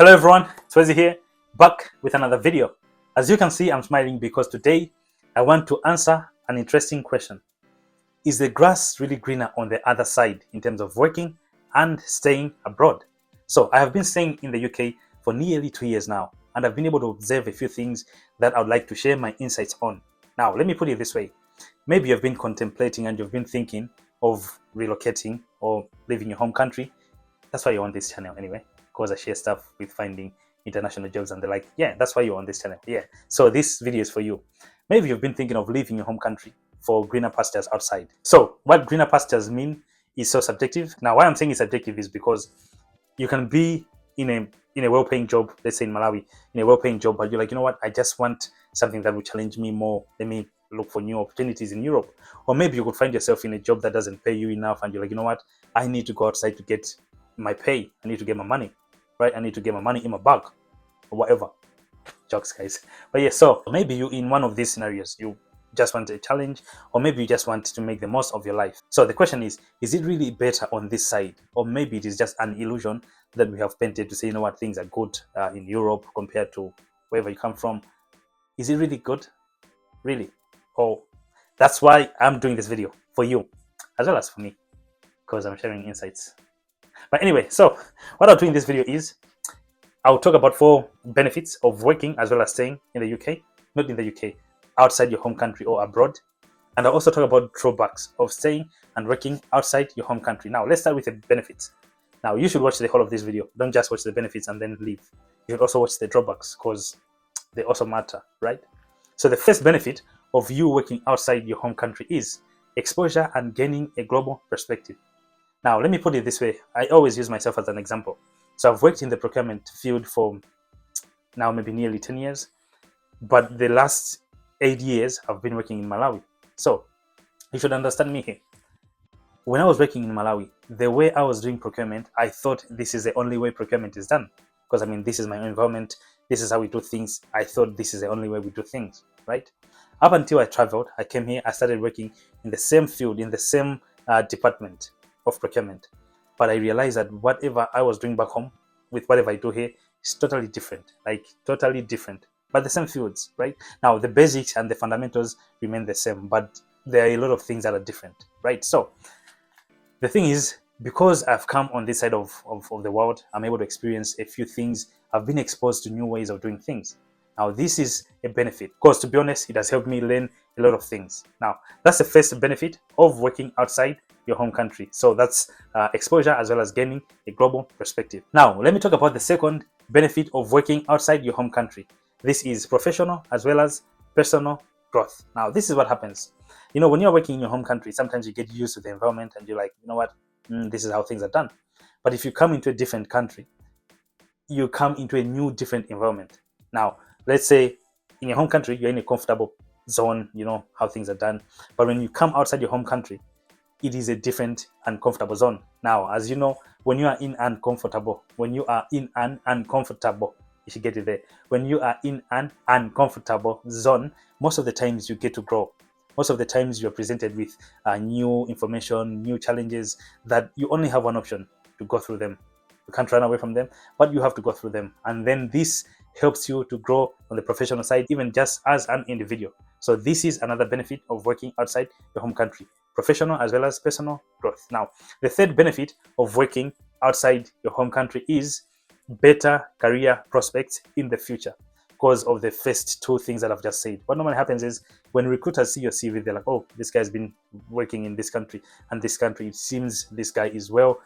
Hello everyone, it's Wezi here, back with another video. As you can see, I'm smiling because today I want to answer an interesting question. Is the grass really greener on the other side in terms of working and staying abroad? So I have been staying in the UK for nearly 2 years now, and I've been able to observe a few things that I would like to share my insights on. Now, let me put it this way. Maybe you've been contemplating and you've been thinking of relocating or leaving your home country. That's why you're on this channel anyway, because I share stuff with finding international jobs and they're like, yeah, that's why you're on this channel. Yeah. So this video is for you. Maybe you've been thinking of leaving your home country for greener pastures outside. So what greener pastures mean is so subjective. Now, why I'm saying it's subjective is because you can be in a well-paying job, let's say in Malawi, in a well-paying job, but you're like, you know what, I just want something that will challenge me more. Let me look for new opportunities in Europe. Or maybe you could find yourself in a job that doesn't pay you enough and you're like, you know what, I need to go outside to get my pay. I need to get my money, right? I need to get my money in my bag or whatever. Jokes, guys. But yeah, so maybe you in one of these scenarios, you just want a challenge, or maybe you just want to make the most of your life. So the question is it really better on this side? Or maybe it is just an illusion that we have painted to say, you know what, things are good in Europe compared to wherever you come from. Is it really good? Really? Oh, that's why I'm doing this video for you, as well as for me, because I'm sharing insights. But anyway, so what I'll do in this video is I'll talk about 4 benefits of working as well as staying in the UK, not in the UK, outside your home country or abroad. And I'll also talk about drawbacks of staying and working outside your home country. Now, let's start with the benefits. Now, you should watch the whole of this video. Don't just watch the benefits and then leave. You should also watch the drawbacks because they also matter, right? So the first benefit of you working outside your home country is exposure and gaining a global perspective. Now, let me put it this way. I always use myself as an example. So I've worked in the procurement field for now maybe nearly 10 years, but the last 8 years I've been working in Malawi. So you should understand me here. When I was working in Malawi, the way I was doing procurement, I thought this is the only way procurement is done. Because I mean, this is my environment. This is how we do things. I thought this is the only way we do things, right? Up until I traveled, I came here, I started working in the same field, in the same department of procurement, but I realized that whatever I was doing back home with whatever I do here is totally different, like totally different, but the same fields, right? Now the basics and the fundamentals remain the same, but there are a lot of things that are different, right? So the thing is, because I've come on this side of the world, I'm able to experience a few things. I've been exposed to new ways of doing things. Now this is a benefit because, to be honest, it has helped me learn a lot of things. Now that's the first benefit of working outside your home country. So that's exposure as well as gaining a global perspective. Now let me talk about the second benefit of working outside your home country. This is professional as well as personal growth. Now this is what happens. You know, when you're working in your home country, sometimes you get used to the environment and you're like, you know what, this is how things are done. But if you come into a different country, you come into a new different environment. Now let's say in your home country, you're in a comfortable zone, you know how things are done. But when you come outside your home country, it is a different uncomfortable zone. Now, as you know, when you are in uncomfortable, you should get it there. When you are in an uncomfortable zone, most of the times you get to grow. Most of the times you're presented with new information, new challenges that you only have one option: to go through them. You can't run away from them, but you have to go through them. And then this helps you to grow on the professional side, even just as an individual. So this is another benefit of working outside your home country: professional as well as personal growth. Now, the third benefit of working outside your home country is better career prospects in the future because of the first 2 things that I've just said. What normally happens is when recruiters see your CV, they're like, oh, this guy's been working in this country and this country. It seems this guy is well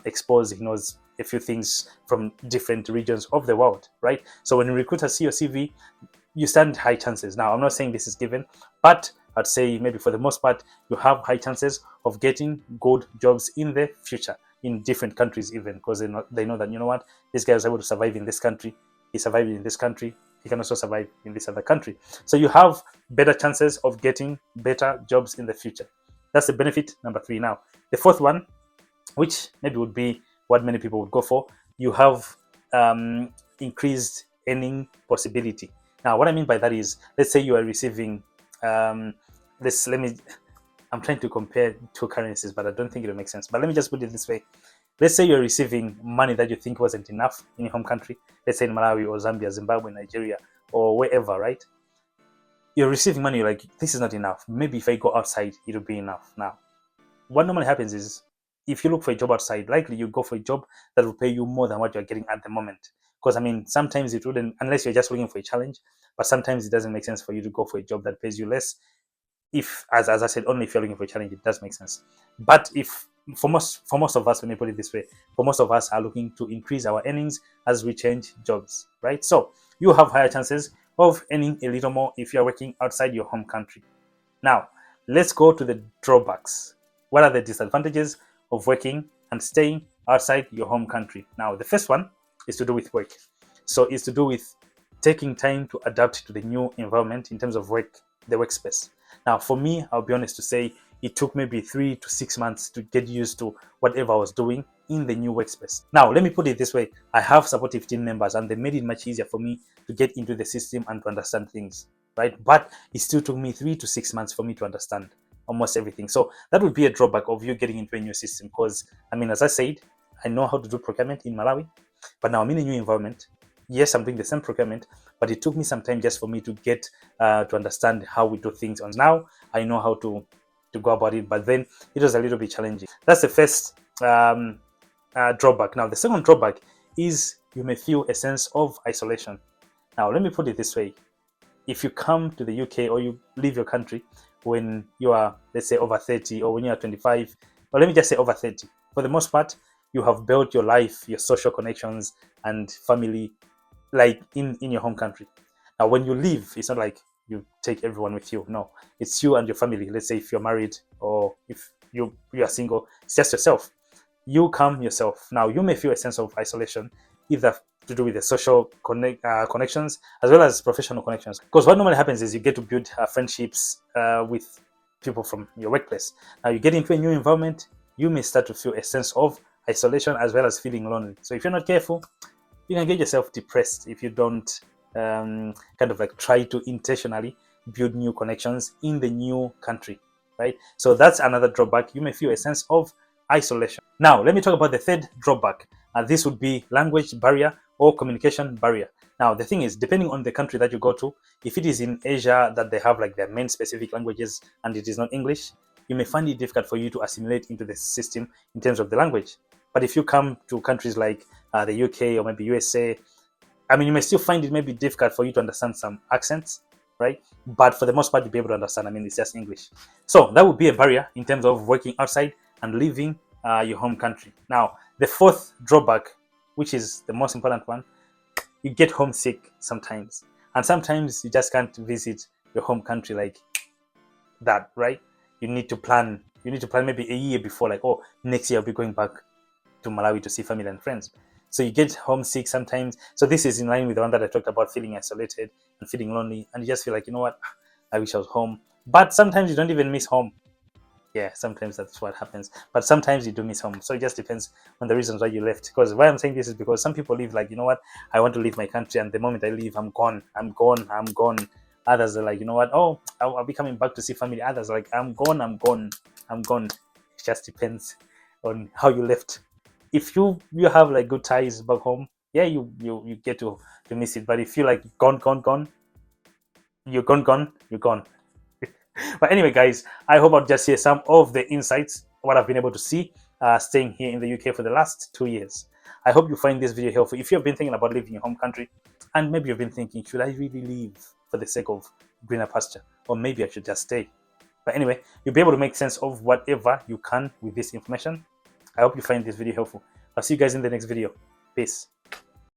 exposed. He knows a few things from different regions of the world, right? So when recruiters see your CV, you stand high chances. Now, I'm not saying this is given, but I'd say maybe for the most part, you have high chances of getting good jobs in the future in different countries, even because they know that, you know what, this guy was able to survive in this country. He survived in this country. He can also survive in this other country. So you have better chances of getting better jobs in the future. That's the benefit number 3. Now, the fourth one, which maybe would be what many people would go for, you have increased earning possibility. Now, what I mean by that is, let's say you are receiving, let me I'm trying to compare two currencies, but I don't think it'll make sense. But let me just put it this way. Let's say you're receiving money that you think wasn't enough in your home country. Let's say in Malawi or Zambia, Zimbabwe, Nigeria, or wherever, right? You're receiving money, you're like, this is not enough. Maybe if I go outside, it'll be enough. Now, what normally happens is, if you look for a job outside, likely you go for a job that will pay you more than what you're getting at the moment. Because I mean, sometimes it wouldn't, unless you're just looking for a challenge, but sometimes it doesn't make sense for you to go for a job that pays you less. If, as I said, only if you're looking for a challenge, it does make sense. But if for most of us, when you put it this way, for most of us are looking to increase our earnings as we change jobs, right? So you have higher chances of earning a little more if you're working outside your home country. Now, let's go to the drawbacks. What are the disadvantages of working and staying outside your home country? Now, the first one is to do with work. So it's to do with taking time to adapt to the new environment in terms of work, the workspace. Now, for me, I'll be honest to say it took maybe 3 to 6 months to get used to whatever I was doing in the new workspace. Now, let me put it this way. I have supportive team members and they made it much easier for me to get into the system and to understand things, right? But it still took me 3 to 6 months for me to understand almost everything. So that would be a drawback of you getting into a new system because, I mean, as I said, I know how to do procurement in Malawi, but now I'm in a new environment. Yes, I'm doing the same procurement, but it took me some time just for me to get to understand how we do things. And now I know how to go about it, but then it was a little bit challenging. That's the first drawback. Now, the second drawback is you may feel a sense of isolation. Now, let me put it this way. If you come to the UK or you leave your country when you are, let's say, over 30 or when you are 25, or let me just say over 30, for the most part, you have built your life, your social connections and family like in your home country. Now, when you leave, it's not like you take everyone with you. No, it's you and your family. Let's say if you're married or if you are single, it's just yourself. You come yourself. Now, you may feel a sense of isolation, either to do with the social connections as well as professional connections. Because what normally happens is you get to build friendships with people from your workplace. Now, you get into a new environment, you may start to feel a sense of isolation as well as feeling lonely. So if you're not careful, you can get yourself depressed if you don't kind of like try to intentionally build new connections in the new country, right? So that's another drawback. You may feel a sense of isolation. Now, let me talk about the third drawback. This would be language barrier or communication barrier. Now, the thing is, depending on the country that you go to, if it is in Asia that they have like their main specific languages and it is not English, you may find it difficult for you to assimilate into the system in terms of the language. But if you come to countries like the UK or maybe USA, I mean, you may still find it maybe difficult for you to understand some accents, right? But for the most part, you'll be able to understand. I mean, it's just English. So that would be a barrier in terms of working outside and leaving your home country. Now, the fourth drawback, which is the most important one, you get homesick sometimes. And sometimes you just can't visit your home country like that, right? You need to plan maybe a year before, like, oh, next year I'll be going back to Malawi to see family and friends. So you get homesick sometimes. So this is in line with the one that I talked about, feeling isolated and feeling lonely. And you just feel like, you know what, I wish I was home. But sometimes you don't even miss home. Yeah, sometimes that's what happens. But sometimes you do miss home. So it just depends on the reasons why you left. Because why I'm saying this is because some people leave like, you know what, I want to leave my country. And the moment I leave, I'm gone. I'm gone. I'm gone. Others are like, you know what, oh, I'll be coming back to see family. Others are like, I'm gone. I'm gone. I'm gone. It just depends on how you left. If you have like good ties back home, yeah, you get to miss it. But if you like gone, you're gone. But anyway, guys, I hope I'll just share some of the insights, what I've been able to see staying here in the UK for the last 2 years. I hope you find this video helpful. If you've been thinking about leaving your home country, and maybe you've been thinking, should I really leave for the sake of greener pasture? Or maybe I should just stay. But anyway, you'll be able to make sense of whatever you can with this information. I hope you find this video helpful. I'll see you guys in the next video. Peace.